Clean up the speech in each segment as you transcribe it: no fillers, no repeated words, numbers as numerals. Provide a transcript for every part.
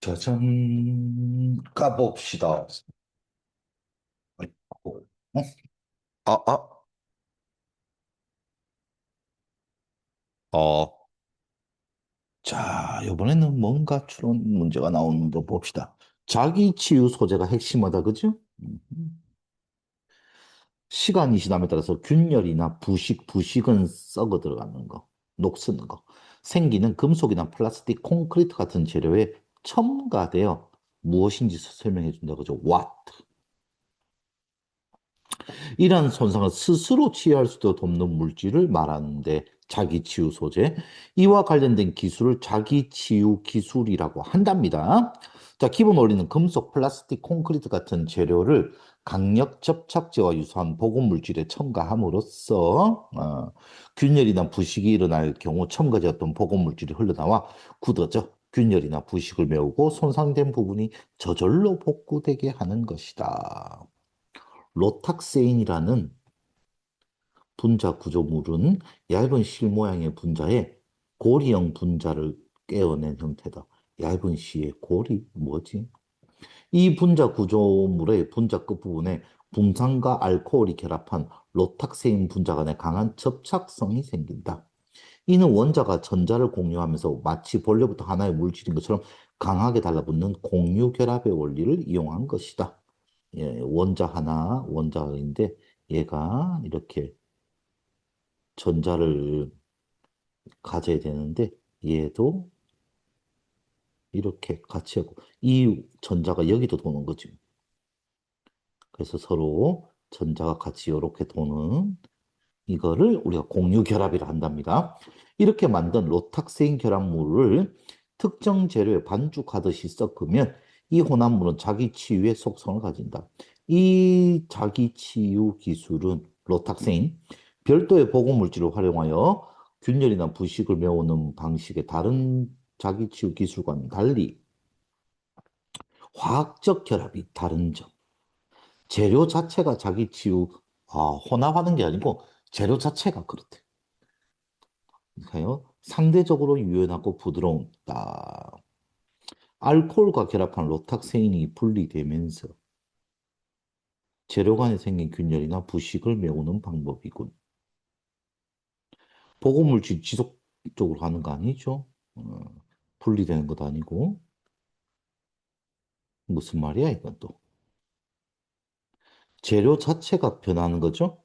짜잔, 까봅시다. 어? 아, 아, 어, 자, 이번에는 뭔가 추론 문제가 나오는 거 봅시다. 자기 치유 소재가 핵심하다, 그죠? 시간이 지남에 따라서 균열이나 부식은 썩어 들어가는 거, 녹쓰는 거, 생기는 금속이나 플라스틱, 콘크리트 같은 재료에 첨가되어 무엇인지 설명해 준다, 그죠? What? 이러한 손상을 스스로 치유할 수도 없는 물질을 말하는데 자기치유 소재, 이와 관련된 기술을 자기치유 기술이라고 한답니다. 자, 기본 원리는 금속, 플라스틱, 콘크리트 같은 재료를 강력 접착제와 유사한 보건 물질에 첨가함으로써 균열이나 부식이 일어날 경우 첨가되었던 보건 물질이 흘러나와 굳어져 균열이나 부식을 메우고 손상된 부분이 저절로 복구되게 하는 것이다. 로탁세인이라는 분자 구조물은 얇은 실 모양의 분자에 고리형 분자를 깨어낸 형태다. 얇은 실의 고리? 뭐지? 이 분자 구조물의 분자 끝부분에 분산과 알코올이 결합한 로탁세인 분자 간에 강한 접착성이 생긴다. 이는 원자가 전자를 공유하면서 마치 본래부터 하나의 물질인 것처럼 강하게 달라붙는 공유 결합의 원리를 이용한 것이다. 예, 원자 하나, 원자인데 얘가 이렇게 전자를 가져야 되는데 얘도 이렇게 같이 하고 이 전자가 여기도 도는 거지. 그래서 서로 전자가 같이 이렇게 도는 이거를 우리가 공유 결합이라 한답니다. 이렇게 만든 로탁세인 결합물을 특정 재료에 반죽하듯이 섞으면 이 혼합물은 자기 치유의 속성을 가진다. 이 자기 치유 기술은 로탁세인, 별도의 보건 물질을 활용하여 균열이나 부식을 메우는 방식의 다른 자기 치유 기술과는 달리 화학적 결합이 다른 점. 재료 자체가 자기 치유, 혼합하는 게 아니고 재료 자체가 그렇대. 그러니까요, 상대적으로 유연하고 부드러운다. 알코올과 결합한 로탁세인이 분리되면서 재료 간에 생긴 균열이나 부식을 메우는 방법이군. 보고물질 지속적으로 가는 거 아니죠? 분리되는 것도 아니고. 무슨 말이야, 이건 또. 재료 자체가 변하는 거죠?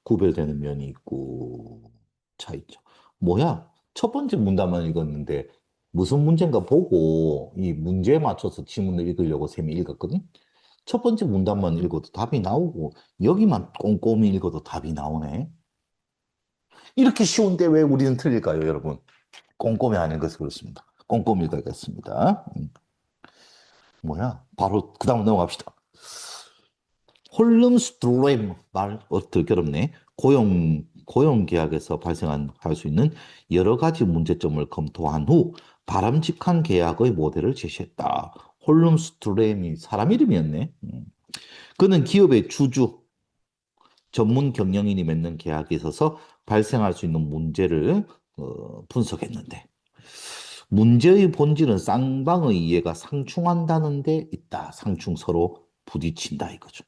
구별되는 면이 있고, 차이죠. 뭐야? 첫 번째 문단만 읽었는데, 무슨 문제인가 보고, 이 문제에 맞춰서 지문을 읽으려고 쌤이 읽었거든? 첫 번째 문단만 읽어도 답이 나오고, 여기만 꼼꼼히 읽어도 답이 나오네. 이렇게 쉬운데 왜 우리는 틀릴까요, 여러분? 꼼꼼히 안 읽어서 그렇습니다. 꼼꼼히 읽어야겠습니다. 뭐야? 바로 그 다음 넘어갑시다. 홀름스트로임 말 어떻게 어렵네. 고용 계약에서 할 수 있는 여러 가지 문제점을 검토한 후 바람직한 계약의 모델을 제시했다. 홀름스트로임이 사람 이름이었네. 그는 기업의 주주, 전문 경영인이 맺는 계약에 있어서 발생할 수 있는 문제를 분석했는데 문제의 본질은 쌍방의 이해가 상충한다는 데 있다. 상충 서로 부딪힌다 이거죠.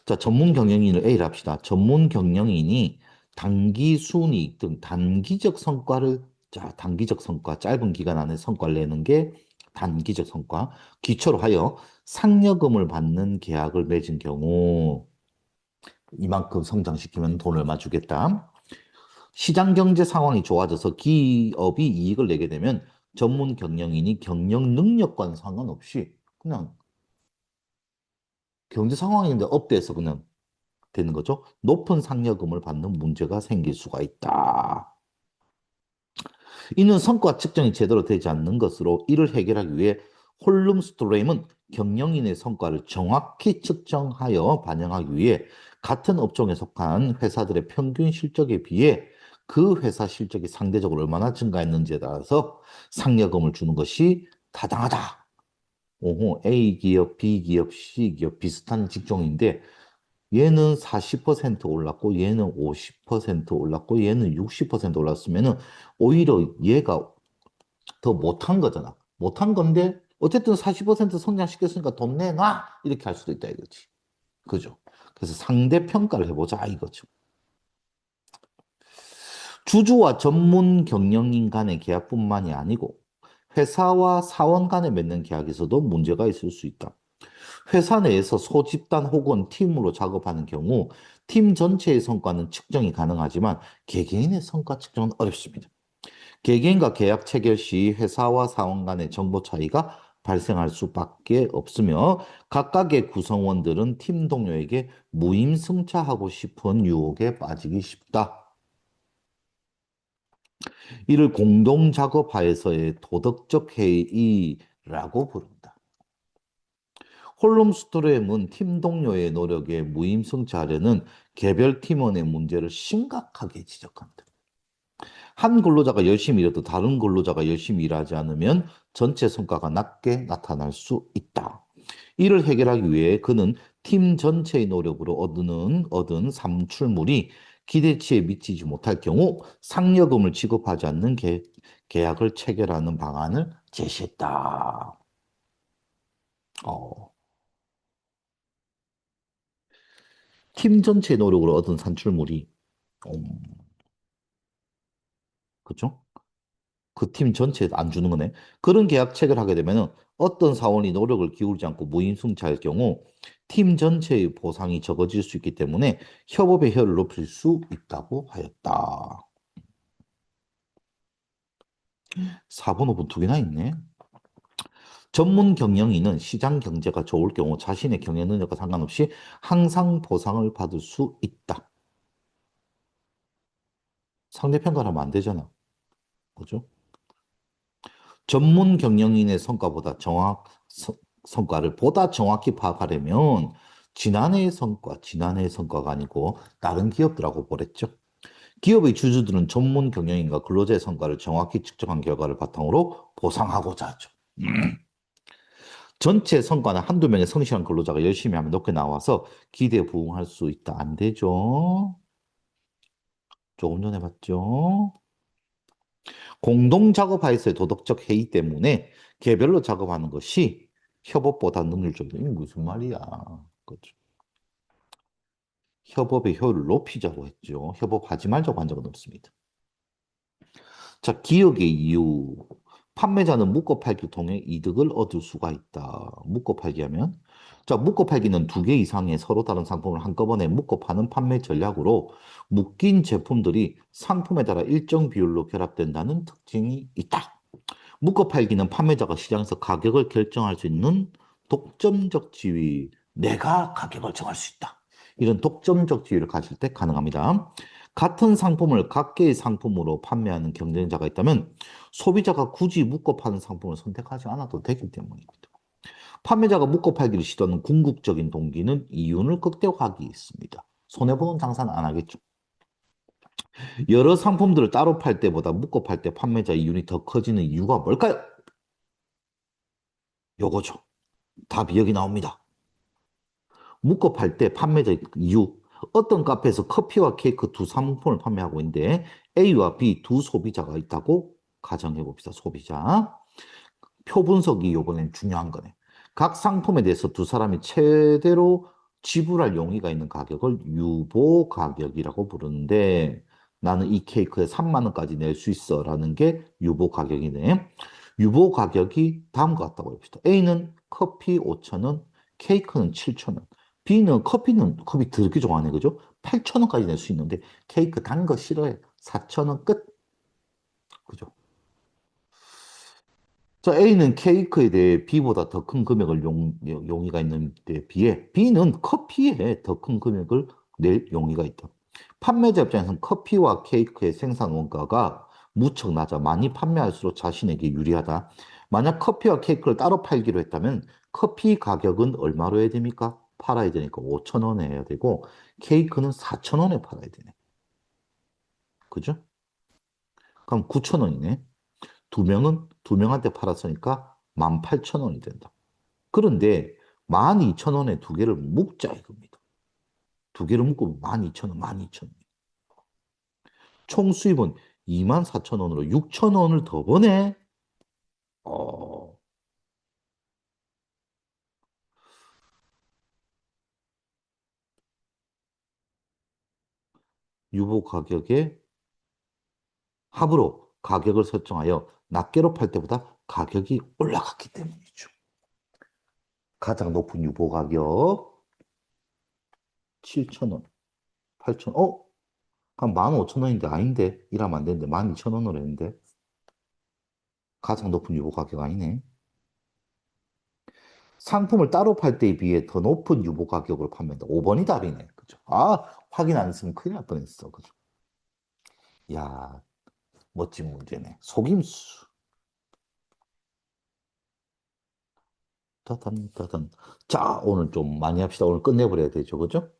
자, 전문 경영인을 A를 합시다. 전문 경영인이 단기 순이익 등 단기적 성과를, 자, 단기적 성과, 짧은 기간 안에 성과를 내는 게 단기적 성과, 기초로 하여 상여금을 받는 계약을 맺은 경우 이만큼 성장시키면 돈 얼마 주겠다. 시장 경제 상황이 좋아져서 기업이 이익을 내게 되면 전문 경영인이 경영 능력과는 상관없이 그냥 경제 상황인데 업돼서 그냥 되는 거죠. 높은 상여금을 받는 문제가 생길 수가 있다. 이는 성과 측정이 제대로 되지 않는 것으로 이를 해결하기 위해 홀룸스트레임은 경영인의 성과를 정확히 측정하여 반영하기 위해 같은 업종에 속한 회사들의 평균 실적에 비해 그 회사 실적이 상대적으로 얼마나 증가했는지에 따라서 상여금을 주는 것이 타당하다. 오호, A 기업, B 기업, C 기업 비슷한 직종인데 얘는 40% 올랐고 얘는 50% 올랐고 얘는 60% 올랐으면은 오히려 얘가 더 못한 거잖아. 못한 건데 어쨌든 40% 성장시켰으니까 돈 내놔 이렇게 할 수도 있다 이거지. 그죠? 그래서 상대 평가를 해보자 이거죠. 주주와 전문 경영인 간의 계약뿐만이 아니고 회사와 사원 간에 맺는 계약에서도 문제가 있을 수 있다. 회사 내에서 소집단 혹은 팀으로 작업하는 경우 팀 전체의 성과는 측정이 가능하지만 개개인의 성과 측정은 어렵습니다. 개개인과 계약 체결 시 회사와 사원 간의 정보 차이가 발생할 수밖에 없으며 각각의 구성원들은 팀 동료에게 무임승차하고 싶은 유혹에 빠지기 쉽다. 이를 공동작업하에서의 도덕적 해이라고 부른다. 홀룸스트렘은 팀 동료의 노력에 무임승차하려는 개별 팀원의 문제를 심각하게 지적한다. 한 근로자가 열심히 일해도 다른 근로자가 열심히 일하지 않으면 전체 성과가 낮게 나타날 수 있다. 이를 해결하기 위해 그는 팀 전체의 노력으로 얻은 산출물이 기대치에 미치지 못할 경우 상여금을 지급하지 않는 계약을 체결하는 방안을 제시했다. 어, 팀 전체의 노력으로 얻은 산출물이, 음, 그죠? 그 팀 전체에 안 주는 거네. 그런 계약 체결하게 되면은 어떤 사원이 노력을 기울이지 않고 무임승차할 경우 팀 전체의 보상이 적어질 수 있기 때문에 협업의 효율을 높일 수 있다고 하였다. 4번, 5번 두 개나 있네. 전문 경영인은 시장 경제가 좋을 경우 자신의 경영 능력과 상관없이 항상 보상을 받을 수 있다. 상대평가를 하면 안 되잖아. 그죠? 전문 경영인의 성과를 보다 정확히 파악하려면 지난해의 성과가 아니고 다른 기업들하고 보랬죠. 기업의 주주들은 전문 경영인과 근로자의 성과를 정확히 측정한 결과를 바탕으로 보상하고자 하죠. 전체 성과는 한두 명의 성실한 근로자가 열심히 하면 높게 나와서 기대에 부응할 수 있다. 안 되죠. 조금 전에 봤죠. 공동 작업하에서의 도덕적 해이 때문에 개별로 작업하는 것이 협업보다 능률적이다. 이게 무슨 말이야? 그렇죠. 협업의 효율을 높이자고 했죠. 협업하지 말자고 한 적은 없습니다. 자, 기억의 이유. 판매자는 묶어 팔기를 통해 이득을 얻을 수가 있다. 묶어 팔기 하면. 자, 묶어 팔기는 두 개 이상의 서로 다른 상품을 한꺼번에 묶어 파는 판매 전략으로 묶인 제품들이 상품에 따라 일정 비율로 결합된다는 특징이 있다. 묶어 팔기는 판매자가 시장에서 가격을 결정할 수 있는 독점적 지위. 내가 가격을 정할 수 있다. 이런 독점적 지위를 가질 때 가능합니다. 같은 상품을 각개의 상품으로 판매하는 경쟁자가 있다면 소비자가 굳이 묶어 파는 상품을 선택하지 않아도 되기 때문입니다. 판매자가 묶어 팔기를 시도하는 궁극적인 동기는 이윤을 극대화하기 있습니다. 손해보는 장사는 안 하겠죠. 여러 상품들을 따로 팔 때보다 묶어 팔 때 판매자 이윤이 더 커지는 이유가 뭘까요? 요거죠. 답이 여기 나옵니다. 묶어 팔 때 판매자 이유. 어떤 카페에서 커피와 케이크 두 상품을 판매하고 있는데 A와 B 두 소비자가 있다고 가정해 봅시다. 소비자. 표 분석이 요번엔 중요한 거네. 각 상품에 대해서 두 사람이 최대로 지불할 용의가 있는 가격을 유보 가격이라고 부르는데 나는 이 케이크에 3만 원까지 낼 수 있어 라는 게 유보 가격이네. 유보 가격이 다음과 같다고 합시다. A는 커피 5천 원, 케이크는 7천 원. B는 커피 더럽게 좋아하네. 그죠? 8천 원까지 낼 수 있는데 케이크 단 거 싫어해. 4천 원 끝. 그죠? 자, A는 케이크에 대해 B보다 더 큰 금액을 용의가 있는 데 비해 B는 커피에 더 큰 금액을 낼 용의가 있다. 판매자 입장에서는 커피와 케이크의 생산 원가가 무척 낮아 많이 판매할수록 자신에게 유리하다. 만약 커피와 케이크를 따로 팔기로 했다면 커피 가격은 얼마로 해야 됩니까? 팔아야 되니까 5천 원에 해야 되고 케이크는 4천 원에 팔아야 되네. 그죠? 그럼 9천 원이네. 두 명한테 팔았으니까 18,000원이 된다. 그런데 12,000원에 두 개를 묶자 이겁니다. 두 개를 묶으면 12,000원, 12,000원. 총 수입은 24,000원으로 6,000원을 더 버네. 어, 유보 가격의 합으로 가격을 설정하여 낱개로 팔 때보다 가격이 올라갔기 때문이죠. 가장 높은 유보 가격 7,000원, 8,000원, 한 15,000원인데 아닌데 이러면 안 되는데 12,000원으로 했는데 가장 높은 유보 가격 아니네. 상품을 따로 팔 때에 비해 더 높은 유보 가격으로 판매한다. 5번이 답이네. 그죠? 확인 안 했으면 큰일 날 뻔했어. 그죠? 야, 멋진 문제네. 속임수. 따단, 따단. 자, 오늘 좀 많이 합시다. 오늘 끝내버려야 되죠. 그죠?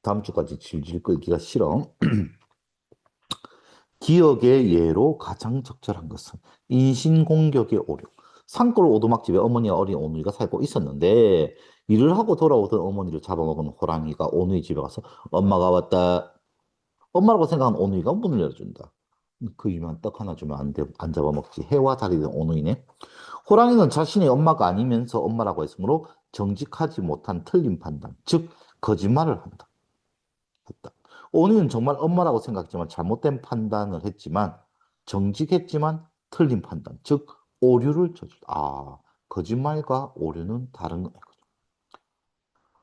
다음 주까지 질질 끌기가 싫어. 기억의 예로 가장 적절한 것은 인신공격의 오류. 산골 오두막집에 어머니와 어린 오누이가 살고 있었는데 일을 하고 돌아오던 어머니를 잡아먹은 호랑이가 오누이 집에 가서 엄마가 왔다. 엄마라고 생각한 오누이가 문을 열어준다. 그 유명한 떡 하나 주면 안 잡아먹지. 해와 달이 된 오누이네. 호랑이는 자신이 엄마가 아니면서 엄마라고 했으므로 정직하지 못한 틀린 판단, 즉 거짓말을 했다. 오니는 정말 엄마라고 생각했지만 잘못된 판단을 했지만 정직했지만 틀린 판단, 즉 오류를 저질렀다. 거짓말과 오류는 다른 거예요.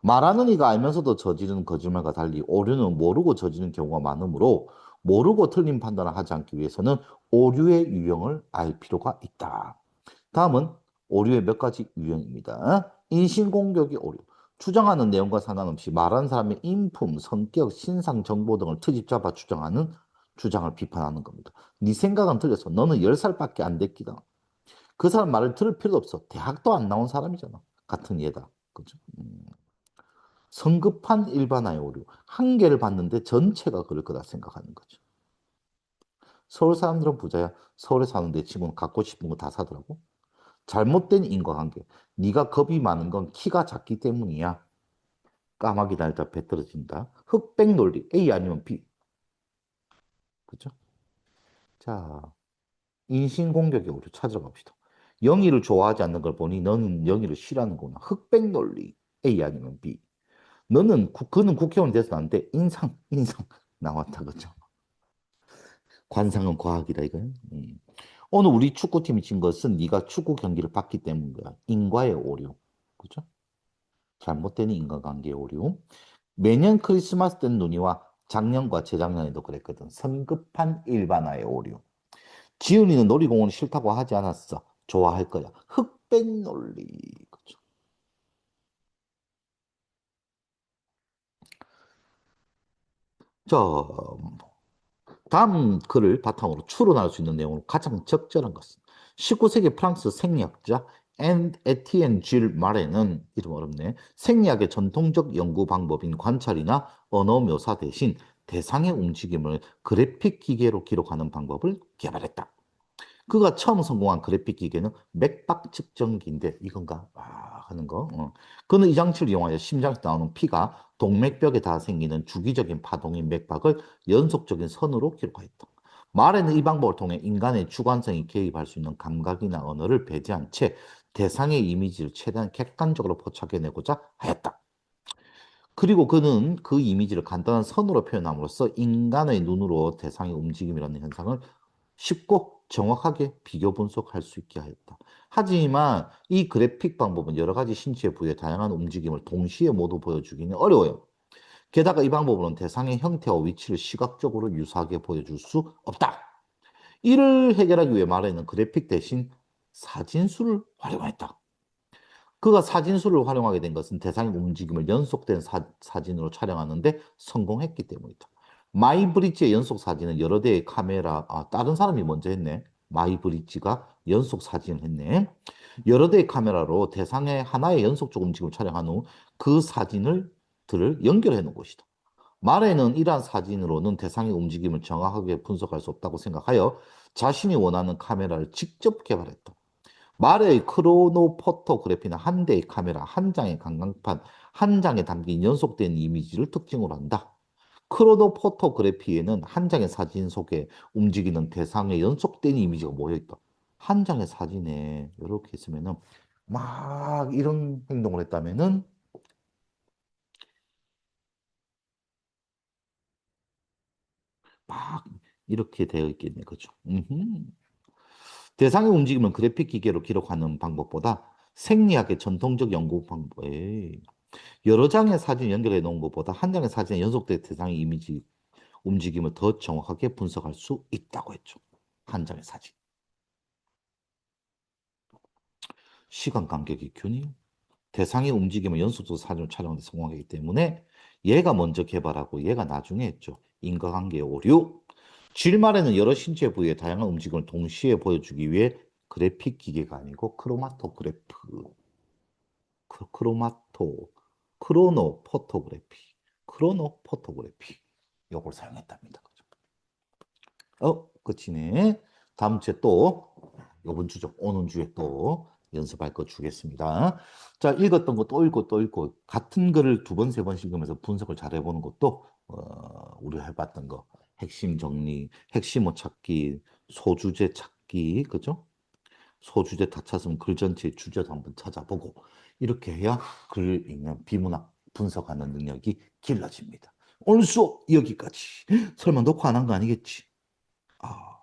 말하는 이가 알면서도 저지르는 거짓말과 달리 오류는 모르고 저지르는 경우가 많으므로 모르고 틀린 판단을 하지 않기 위해서는 오류의 유형을 알 필요가 있다. 다음은 오류의 몇 가지 유형입니다. 인신공격의 오류. 주장하는 내용과 상관없이 말하는 사람의 인품, 성격, 신상 정보 등을 트집 잡아 주장하는 주장을 비판하는 겁니다. 네 생각은 틀렸어. 너는 10살밖에 안 됐기다. 그 사람 말을 들을 필요도 없어. 대학도 안 나온 사람이잖아. 같은 예다. 그죠? 성급한 일반화의 오류. 한 개를 봤는데 전체가 그럴 거다 생각하는 거죠. 서울 사람들은 부자야. 서울에 사는 내 친구는 갖고 싶은 거 다 사더라고. 잘못된 인과관계. 네가 겁이 많은 건 키가 작기 때문이야. 까마귀 날다 배 떨어진다. 흑백 논리. A 아니면 B. 그죠? 자, 인신공격의 오류 찾으러 갑시다. 영희를 좋아하지 않는 걸 보니 너는 영희를 싫어하는구나. 흑백 논리. A 아니면 B. 그는 국회의원 돼서 안 돼. 인상 나왔다. 그죠? 관상은 과학이다, 이거는. 오늘 우리 축구팀이 진 것은 네가 축구 경기를 봤기 때문이야. 인과의 오류. 그죠? 잘못된 인과관계의 오류. 매년 크리스마스 땐 눈이와 작년과 재작년에도 그랬거든. 성급한 일반화의 오류. 지은이는 놀이공원 싫다고 하지 않았어. 좋아할 거야. 흑백 논리. 그죠? 자, 다음 글을 바탕으로 추론할 수 있는 내용으로 가장 적절한 것은 19세기 프랑스 생리학자 앤 에티엔 질 마레는 이름 어렵네. 생리학의 전통적 연구 방법인 관찰이나 언어 묘사 대신 대상의 움직임을 그래픽 기계로 기록하는 방법을 개발했다. 그가 처음 성공한 그래픽 기계는 맥박 측정기인데 이건가? 하는 거. 그는 이 장치를 이용하여 심장에서 나오는 피가 동맥벽에 닿아 생기는 주기적인 파동인 맥박을 연속적인 선으로 기록하였다. 말에는 이 방법을 통해 인간의 주관성이 개입할 수 있는 감각이나 언어를 배제한 채 대상의 이미지를 최대한 객관적으로 포착해내고자 하였다. 그리고 그는 그 이미지를 간단한 선으로 표현함으로써 인간의 눈으로 대상의 움직임이라는 현상을 쉽고 정확하게 비교 분석할 수 있게 하였다. 하지만 이 그래픽 방법은 여러 가지 신체 부위의 다양한 움직임을 동시에 모두 보여주기는 어려워요. 게다가 이 방법으로는 대상의 형태와 위치를 시각적으로 유사하게 보여줄 수 없다. 이를 해결하기 위해 말에는 그래픽 대신 사진수를 활용했다. 그가 사진수를 활용하게 된 것은 대상의 움직임을 연속된 사진으로 촬영하는데 성공했기 때문이다. 마이브릿지의 연속 사진은 여러 대의 카메라, 다른 사람이 먼저 했네. 마이브릿지가 연속 사진을 했네. 여러 대의 카메라로 대상의 하나의 연속적 움직임을 촬영한 후 그 들을 연결해 놓은 것이다. 말에는 이러한 사진으로는 대상의 움직임을 정확하게 분석할 수 없다고 생각하여 자신이 원하는 카메라를 직접 개발했다. 말의 크로노포토그래피는 한 대의 카메라, 한 장의 강광판, 한 장에 담긴 연속된 이미지를 특징으로 한다. 크로노포토그래피에는 한 장의 사진 속에 움직이는 대상의 연속된 이미지가 모여있다. 한 장의 사진에 이렇게 있으면은 막 이런 행동을 했다면은 막 이렇게 되어 있겠네. 그죠? 대상의 움직임을 그래픽 기계로 기록하는 방법보다 생리학의 전통적 연구 방법에 여러 장의 사진을 연결해 놓은 것보다 한 장의 사진에 연속된 대상의 이미지 움직임을 더 정확하게 분석할 수 있다고 했죠. 한 장의 사진. 시간 간격의 균일, 대상의 움직임을 연속적으로 사진을 촬영하는 데 성공하기 때문에 얘가 먼저 개발하고 얘가 나중에 했죠. 인과관계의 오류. 줄말에는 여러 신체 부위의 다양한 움직임을 동시에 보여주기 위해 그래픽 기계가 아니고 크로마토그래프, 크로마토, 크로노 포토그래피, 크로노 포토그래피 요걸 사용했답니다. 끝이네. 다음 주에 또, 요번 주죠. 오는 주에 또 연습할 거 주겠습니다. 자, 읽었던 거 또 읽고 또 읽고, 같은 글을 두 번, 세 번씩 읽으면서 분석을 잘 해보는 것도, 우리가 해봤던 거. 핵심 정리, 핵심어 찾기, 소주제 찾기, 그죠? 소주제 다 찾으면 글 전체의 주제도 한번 찾아보고, 이렇게 해야 글 읽는 비문학 분석하는 능력이 길러집니다. 오늘 수업 여기까지. 설마 녹화 안 한 거 아니겠지? 아.